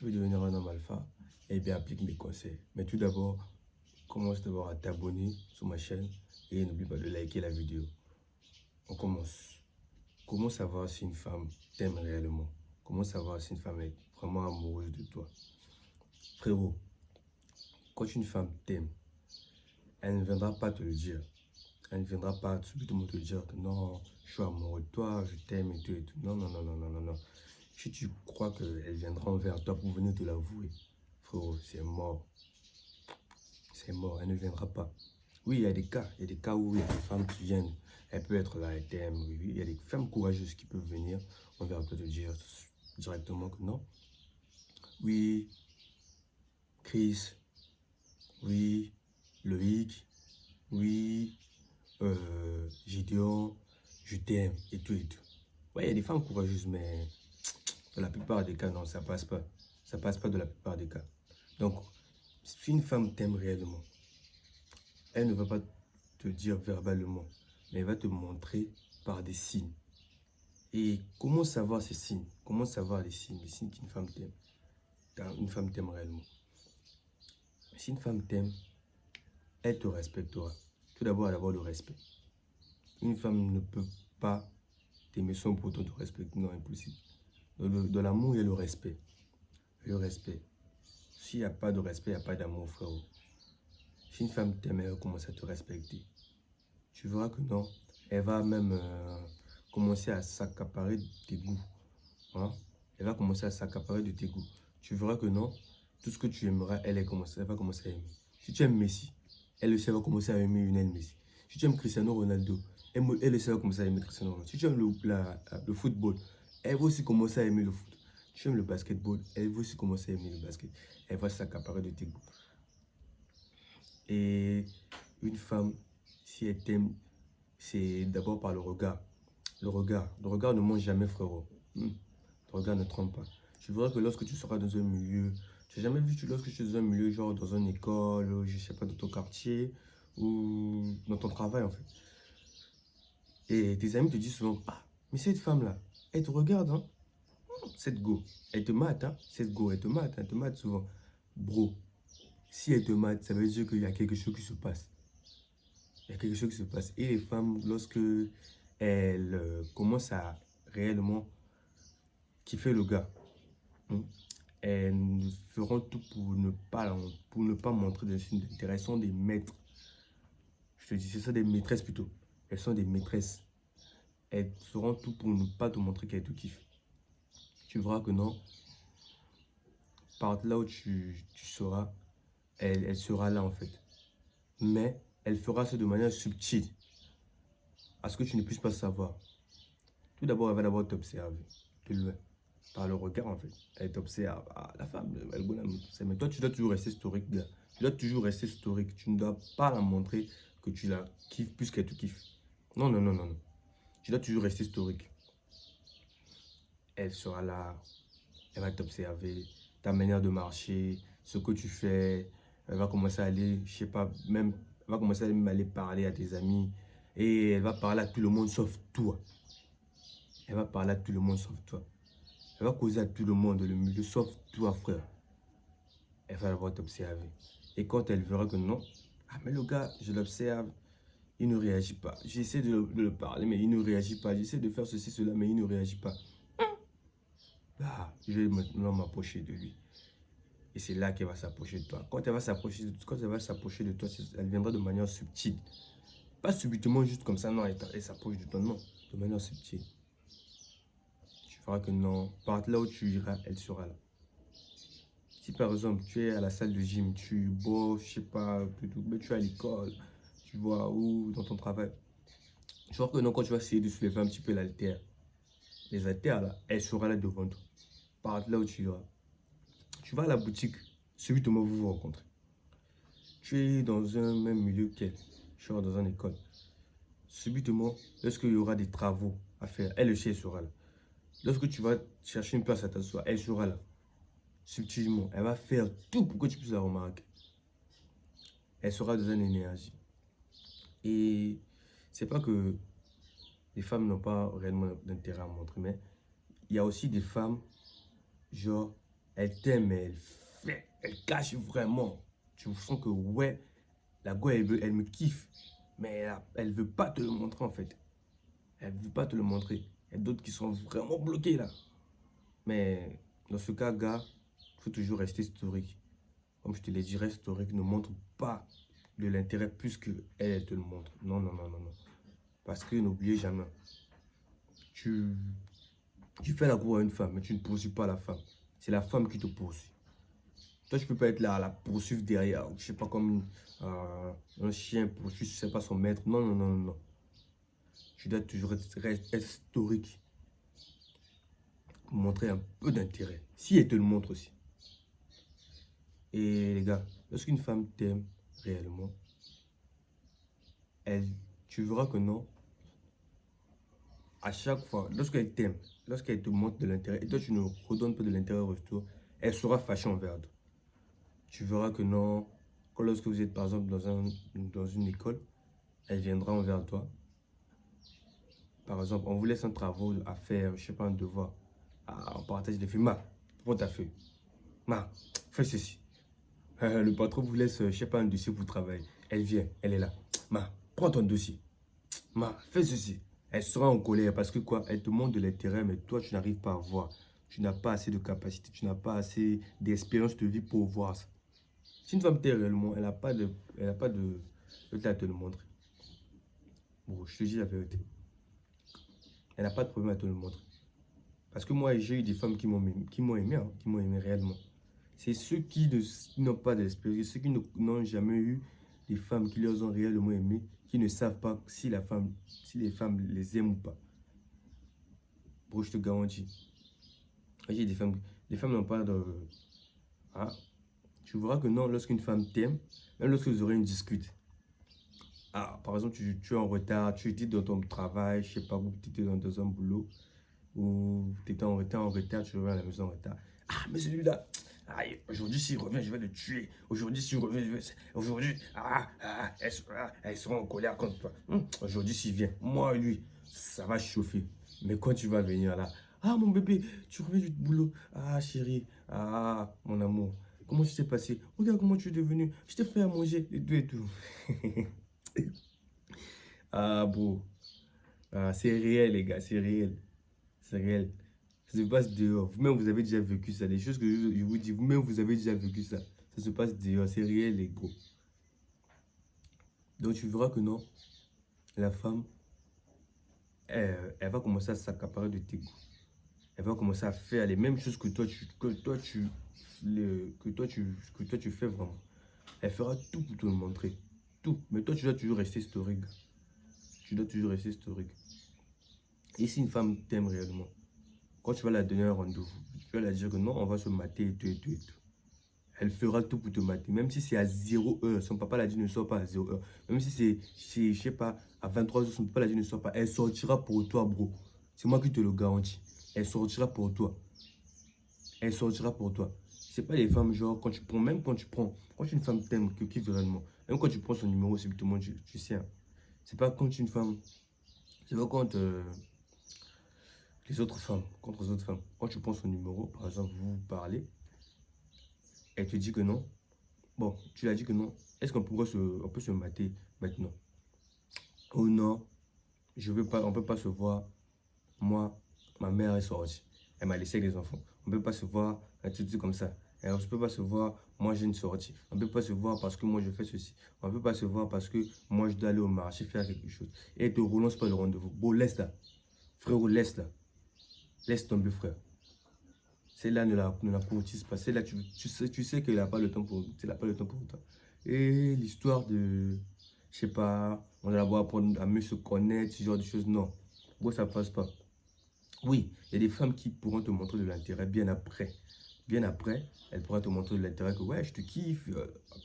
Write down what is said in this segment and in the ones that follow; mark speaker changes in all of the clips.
Speaker 1: tu veux devenir un homme alpha, eh bien applique mes conseils. Mais tout d'abord, commence d'abord à t'abonner sur ma chaîne et n'oublie pas de liker la vidéo. On commence. Comment savoir si une femme t'aime réellement? Comment savoir si une femme est vraiment amoureuse de toi? Frérot, quand une femme t'aime, elle ne viendra pas te le dire. Elle ne viendra pas subitement te dire que non, je suis amoureux de toi, je t'aime et tout et tout. Non, non, non, non, non, non, non. Si tu crois qu'elle viendra envers toi pour venir te l'avouer, frérot, c'est mort. C'est mort, elle ne viendra pas. Oui, il y a des cas où il y a des femmes qui viennent. Elle peut être là, elle t'aime, oui, oui. Il y a des femmes courageuses qui peuvent venir envers toi te dire directement que non. Oui, Chris, oui, Loïc, oui, Gideon, je t'aime et tout et tout. Ouais, il y a des femmes courageuses, mais dans la plupart des cas, non, ça passe pas. Ça passe pas dans la plupart des cas. Donc, si une femme t'aime réellement, elle ne va pas te dire verbalement, mais elle va te montrer par des signes. Et comment savoir ces signes? Comment savoir les signes qu'une femme t'aime? Quand une femme t'aime réellement. Si une femme t'aime, elle te respectera. Tout d'abord, elle va avoir le respect. Une femme ne peut pas t'aimer sans pour autant te respecter. Non, impossible. Dans l'amour, il y a le respect. Le respect. S'il n'y a pas de respect, il n'y a pas d'amour, frérot. Si une femme t'aime, elle va commencer à te respecter. Tu verras que non, elle va même commencer à s'accaparer de tes goûts. Hein? Elle va commencer à s'accaparer de tes goûts. Tu verras que non, tout ce que tu aimeras, elle va commencer à aimer. Si tu aimes Messi, elle aussi va commencer à aimer Lionel Messi. Si tu aimes Cristiano Ronaldo, elle aussi va commencer à aimer Cristiano Ronaldo. Si tu aimes le football, elle va aussi commencer à aimer le foot. Si tu aimes le basketball, elle va aussi commencer à aimer le basket. Elle va s'accaparer de tes goûts. Et une femme, si elle t'aime, c'est d'abord par le regard. Le regard ne ment jamais, frérot. Le regard ne trompe pas. Tu verras que lorsque tu seras dans un milieu, tu n'as jamais vu, lorsque tu es dans un milieu, genre dans une école, je ne sais pas, dans ton quartier, ou dans ton travail, en fait. Et tes amis te disent souvent, ah, mais cette femme-là, elle te regarde, hein. Cette go, elle te mate, hein. Cette go, elle te mate souvent. Bro, si elle te mate, ça veut dire qu'il y a quelque chose qui se passe. Il y a quelque chose qui se passe. Et les femmes, lorsque elles commencent à réellement kiffer le gars, elles feront tout pour ne pas montrer des signes d'intérêt. Elles sont des maîtres. Je te dis, c'est ça, des maîtresses plutôt. Elles sont des maîtresses. Elles feront tout pour ne pas te montrer qu'elles te kiffent. Tu verras que non. Par là où tu seras, elle sera là en fait. Mais elle fera ça de manière subtile. À ce que tu ne puisses pas savoir. Tout d'abord, elle va d'abord t'observer. De loin. Par le regard en fait. Elle t'observe. Ah, la femme, elle est mais toi, tu dois toujours rester stoïque, gars. Tu dois toujours rester stoïque. Tu ne dois pas la montrer que tu la kiffes plus qu'elle te kiffe. Non, non, non, non, non. Tu dois toujours rester stoïque. Elle sera là. Elle va t'observer. Ta manière de marcher. Ce que tu fais. Elle va commencer à aller, je sais pas, même. Elle va commencer à aller parler à tes amis. Et elle va parler à tout le monde sauf toi. Elle va parler à tout le monde sauf toi. Elle va causer à tout le monde dans le milieu sauf toi, frère. Elle va d'abord t'observer. Et quand elle verra que non, ah mais le gars, je l'observe, il ne réagit pas. J'essaie de le parler, mais il ne réagit pas. J'essaie de faire ceci, cela, mais il ne réagit pas. Ah, je vais maintenant m'approcher de lui. Et c'est là qu'elle va s'approcher de toi. Quand elle va s'approcher de toi, elle viendra de manière subtile. Pas subitement, juste comme ça, non, elle s'approche de toi, non. De manière subtile. Tu verras que non, par là où tu iras, elle sera là. Si par exemple, tu es à la salle de gym, tu bosses, je sais pas, plutôt, mais tu es à l'école, tu vois, ou dans ton travail. Je vois que non, quand tu vas essayer de soulever un petit peu l'haltère, les haltères là, elle sera là devant toi. Par là où tu iras. Tu vas à la boutique, subitement vous vous rencontrez. Tu es dans un même milieu qu'elle, genre dans une école. Subitement, lorsqu'il y aura des travaux à faire, elle aussi elle sera là. Lorsque tu vas chercher une place à t'asseoir, elle sera là. Subtilement, elle va faire tout pour que tu puisses la remarquer. Elle sera dans une énergie. Et c'est pas que les femmes n'ont pas réellement d'intérêt à montrer, mais il y a aussi des femmes, genre, Elle t'aime, mais elle cache vraiment. Tu sens que, ouais, la go, elle me kiffe. Mais elle veut pas te le montrer, en fait. Elle veut pas te le montrer. Il y a d'autres qui sont vraiment bloqués, là. Mais dans ce cas, gars, il faut toujours rester stoïque. Comme je te l'ai dit, reste stoïque. Ne montre pas de l'intérêt plus qu'elle, elle te le montre. Non, non, non, non, non. Parce que n'oubliez jamais, tu, tu fais la cour à une femme, mais tu ne poursuis pas la femme. C'est la femme qui te poursuit. Toi, tu peux pas être là à la poursuivre derrière. Je sais pas, comme un chien poursuit, je sais pas, son maître. Non, non, non, non, non. Tu dois toujours être historique. Montrer un peu d'intérêt. Si elle te le montre aussi. Et les gars, lorsqu'une femme t'aime réellement, elle, tu verras que non, à chaque fois, lorsqu'elle t'aime, lorsqu'elle te montre de l'intérêt, et toi tu ne redonnes pas de l'intérêt au retour, elle sera fâchée envers toi. Tu verras que non, quand lorsque vous êtes par exemple dans une école, elle viendra envers toi. Par exemple, on vous laisse un travail à faire, je sais pas, un devoir. Ah, on partage des feuilles. Ma, prends ta feuille. Ma, fais ceci. Le patron vous laisse, je sais pas, un dossier pour travailler. Elle vient, elle est là. Ma, prends ton dossier. Ma, fais ceci. Elle sera en colère parce que quoi? Elle te montre de l'intérêt, mais toi, tu n'arrives pas à voir. Tu n'as pas assez de capacité, tu n'as pas assez d'expérience de vie pour voir ça. Si une femme t'aime réellement, elle a pas de temps à te le montrer. Bon, je te dis la vérité. Elle n'a pas de problème à te le montrer. Parce que moi, j'ai eu des femmes qui m'ont aimé, hein, qui m'ont aimé réellement. C'est ceux qui n'ont pas d'expérience, ceux qui n'ont jamais eu des femmes qui les ont réellement aimées, qui ne savent pas si les femmes les aiment ou pas. Bro, je te garantis. J'ai des femmes n'ont pas de... Ah, tu verras que non, lorsqu'une femme t'aime, même lorsque vous aurez une dispute. Ah, par exemple, tu es en retard, tu étais dans ton travail, je sais pas, ou tu étais dans un boulot, ou tu étais en retard, tu reviens à la maison en retard. Ah, mais celui-là, aujourd'hui, s'il revient, je vais le tuer. Aujourd'hui, s'il revient, je vais... Aujourd'hui, elles seront en colère contre toi. Aujourd'hui, s'il vient, moi et lui, ça va chauffer. Mais quand tu vas venir là, ah, mon bébé, tu reviens du boulot. Ah, chérie, ah, mon amour, comment tu t'es passé? Regarde comment tu es devenu. Je t'ai fait à manger, et tout et tout. Ah, bro, ah, c'est réel, les gars, c'est réel. C'est réel. Ça se passe dehors. Vous-même, vous avez déjà vécu ça. Les choses que je vous dis, vous-même, vous avez déjà vécu ça. Ça se passe dehors. C'est réel, les gros. Donc, tu verras que non, la femme, elle va commencer à s'accaparer de tes goûts. Elle va commencer à faire les mêmes choses que que toi, tu fais vraiment. Elle fera tout pour te le montrer. Tout. Mais toi, tu dois toujours rester historique. Tu dois toujours rester historique. Et si une femme t'aime réellement, quand tu vas la donner un rendez-vous, tu vas la dire que non, on va se mater et tout et tout et tout. Elle fera tout pour te mater. Même si c'est à 0 heure, son papa l'a dit ne sort pas à 0 heure. Même si c'est, je sais pas, à 23 heures, son papa l'a dit ne sort pas. Elle sortira pour toi, bro. C'est moi qui te le garantis. Elle sortira pour toi. Elle sortira pour toi. C'est pas les femmes, genre, quand tu prends, même quand une femme t'aime, qui vraiment, même quand tu prends son numéro, c'est tout le monde, tu sais. Hein. C'est pas quand une femme, c'est pas quand les autres femmes, contre les autres femmes. Quand tu prends son numéro, par exemple, vous parlez, elle te dit que non. Bon, tu l'as dit que non. Est-ce on peut se mater maintenant? Oh non, je veux pas, on peut pas se voir. Moi, ma mère est sortie. Elle m'a laissé avec les enfants. On peut pas se voir, un truc comme ça. Et on ne peut pas se voir, moi j'ai une sortie. On peut pas se voir parce que moi je fais ceci. On peut pas se voir parce que moi je dois aller au marché faire quelque chose. Et elle te relance pas le rendez-vous. Bon, laisse là. Frérot, laisse là. Laisse tomber, frère. Celle-là ne la courtise pas. Celle-là, tu sais qu'elle n'a pas le temps pour toi. Et l'histoire de, je sais pas, on va apprendre à mieux se connaître, ce genre de choses, non. Moi, ça passe pas. Oui, il y a des femmes qui pourront te montrer de l'intérêt bien après. Bien après, elles pourront te montrer de l'intérêt que, ouais, je te kiffe,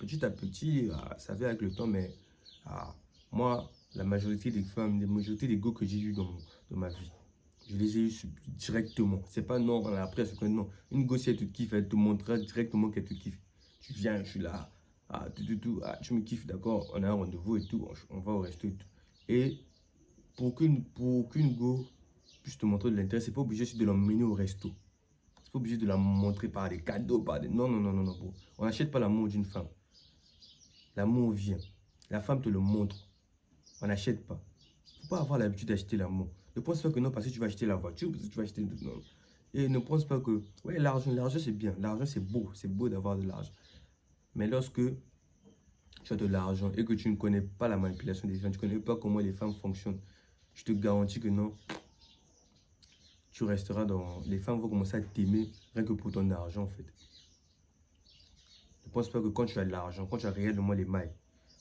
Speaker 1: petit à petit, ça vient avec le temps, mais ah, moi, la majorité des femmes, la majorité des go que j'ai eu dans ma vie, je les ai eus directement. C'est pas non, on a appris à se connaître. Non. Une gosse, si elle te kiffe, elle te montrera directement qu'elle te kiffe. Tu viens, je suis là. Ah, tu me kiffes, d'accord. On a un rendez-vous et tout. On va au resto et tout. Et pour qu'une go puisse te montrer de l'intérêt, c'est pas obligé de l'emmener au resto. C'est pas obligé de la montrer par des cadeaux, par des... Non, non, non, non, non, bro. On n'achète pas l'amour d'une femme. L'amour vient. La femme te le montre. On n'achète pas. Il ne faut pas avoir l'habitude d'acheter l'amour. Ne pense pas que non, parce que tu vas acheter la voiture, parce que tu vas acheter... Non. Et ne pense pas que... Ouais, l'argent c'est bien. L'argent, c'est beau. C'est beau d'avoir de l'argent. Mais lorsque tu as de l'argent et que tu ne connais pas la manipulation des gens, tu ne connais pas comment les femmes fonctionnent, je te garantis que non, tu resteras dans... Les femmes vont commencer à t'aimer rien que pour ton argent, en fait. Ne pense pas que quand tu as de l'argent, quand tu as réellement les mailles,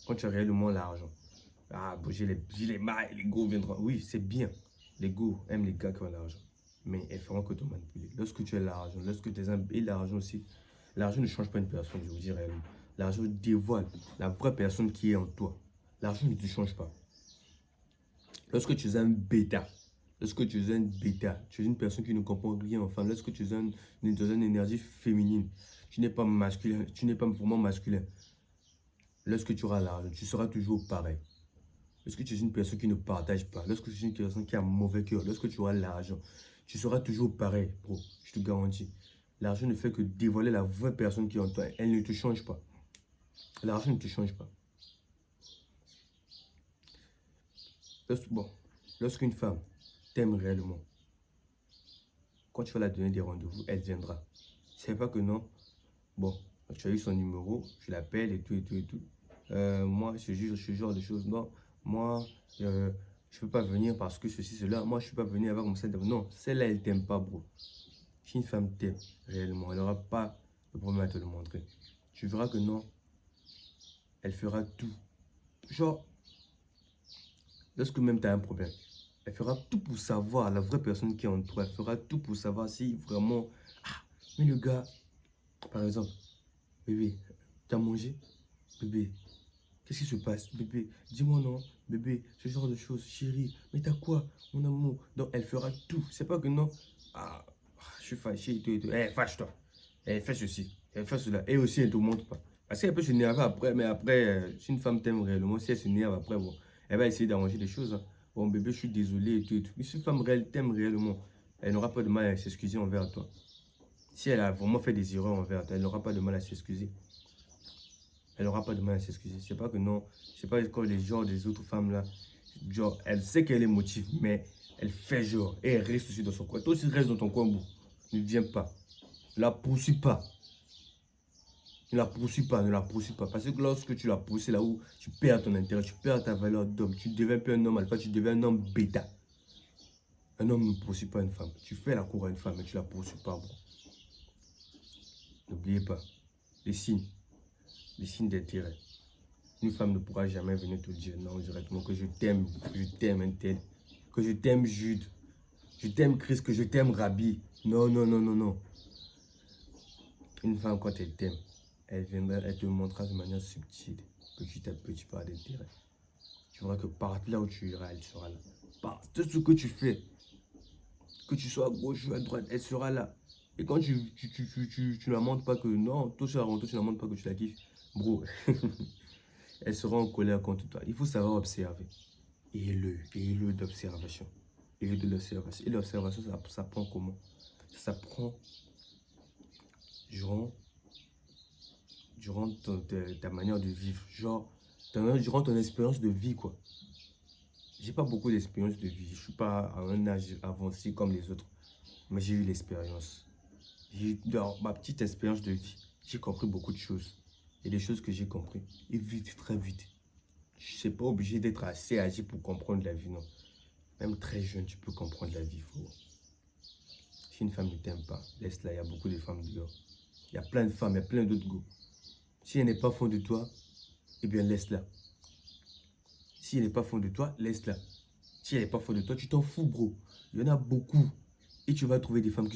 Speaker 1: quand tu as réellement l'argent, ah, bon, j'ai les mailles, les go viendront. Oui, c'est bien. Les go aiment les gars qui ont l'argent. Mais elles feront que te manipuler. Lorsque tu as l'argent, lorsque tu as l'argent aussi, l'argent ne change pas une personne, je vous dis réellement. L'argent dévoile la vraie personne qui est en toi. L'argent ne te change pas. Lorsque tu es un bêta, tu es une personne qui ne comprend rien, enfin, lorsque tu es dans une énergie féminine, tu n'es pas masculin, tu n'es pas vraiment masculin. Lorsque tu auras l'argent, tu seras toujours pareil. Lorsque tu es une personne qui ne partage pas, lorsque tu es une personne qui a un mauvais cœur, lorsque tu auras l'argent, tu seras toujours pareil, bro, je te garantis. L'argent ne fait que dévoiler la vraie personne qui est en toi. Elle ne te change pas. L'argent ne te change pas. Lorsqu'une femme t'aime réellement, quand tu vas la donner des rendez-vous, elle viendra. C'est pas que non, bon, tu as eu son numéro, je l'appelle et tout et tout et tout. Moi, ce genre de choses, non, moi, je peux pas venir parce que ceci, cela. Moi, je peux pas venir avec mon centre. Non, celle-là, elle t'aime pas, bro. Si une femme t'aime réellement, elle n'aura pas de problème à te le montrer. Tu verras que non, elle fera tout. Genre, lorsque même tu as un problème, elle fera tout pour savoir la vraie personne qui est en toi. Elle fera tout pour savoir si vraiment... Ah, mais le gars, par exemple, bébé, tu as mangé? Bébé, qu'est-ce qui se passe? Bébé, dis-moi non. Bébé, ce genre de choses. Chérie, mais t'as quoi, mon amour? Donc, elle fera tout. C'est pas que non. Ah, je suis fâché et tout et tout. Eh, fâche-toi. Elle fait ceci. Elle fait cela. Et aussi, elle ne te montre pas. Parce qu'elle peut s'énerver après. Mais après, si une femme t'aime réellement, si elle s'énerve après, bon, elle va essayer d'arranger les choses. Hein. Bon, bébé, je suis désolé et tout et tout. Mais si une femme t'aime réellement, elle n'aura pas de mal à s'excuser envers toi. Si elle a vraiment fait des erreurs envers toi, elle n'aura pas de mal à s'excuser. Elle n'aura pas de mal à s'excuser. C'est pas que non, c'est pas comme les genres des autres femmes là. Genre, elle sait qu'elle est motive, mais elle fait genre. Et elle reste aussi dans son coin. Toi aussi, reste dans ton coin, bou. Ne viens pas. Ne la poursuis pas. Ne la poursuis pas, ne la poursuis pas. Parce que lorsque tu la poursuis là où tu perds ton intérêt, tu perds ta valeur d'homme, tu ne deviens plus un homme alpha, tu deviens un homme bêta. Un homme ne poursuit pas une femme. Tu fais la cour à une femme, mais tu ne la poursuis pas, bro. N'oubliez pas. Les signes d'intérêt. Une femme ne pourra jamais venir te dire non directement que je t'aime un tel, que je t'aime Jude, je t'aime Chris, que je t'aime Rabbi. Non, non, non, non, non. Une femme, quand elle t'aime, elle viendra, elle te montrera de manière subtile, petit à petit, par d'intérêt. Tu verras que partout là où tu iras, elle sera là. Par tout ce que tu fais, que tu sois à gauche ou à droite, elle sera là. Et quand tu ne la montres pas que non, toi tu ne la montres pas que tu la kiffes, bro, elle sera en colère contre toi. Il faut savoir observer. Ayez-le d'observation. Ayez de l'observation. Et l'observation, ça prend comment? Ça prend durant ta manière de vivre. Genre, durant ton expérience de vie, quoi. J'ai pas beaucoup d'expérience de vie. Je suis pas à un âge avancé comme les autres. Mais j'ai eu l'expérience. Dans ma petite expérience de vie, j'ai compris beaucoup de choses. Et des choses que j'ai compris. Et vite, très vite. Je n'ai pas obligé d'être assez âgé pour comprendre la vie, non. Même très jeune, tu peux comprendre la vie, frérot. Si une femme ne t'aime pas, laisse-la. Il y a beaucoup de femmes dehors. Il y a plein de femmes, il y a plein d'autres go. Si elle n'est pas fond de toi, eh bien laisse-la. Si elle n'est pas fond de toi, laisse-la. Si elle n'est pas fond de toi, tu t'en fous, bro. Il y en a beaucoup. Et tu vas trouver des femmes qui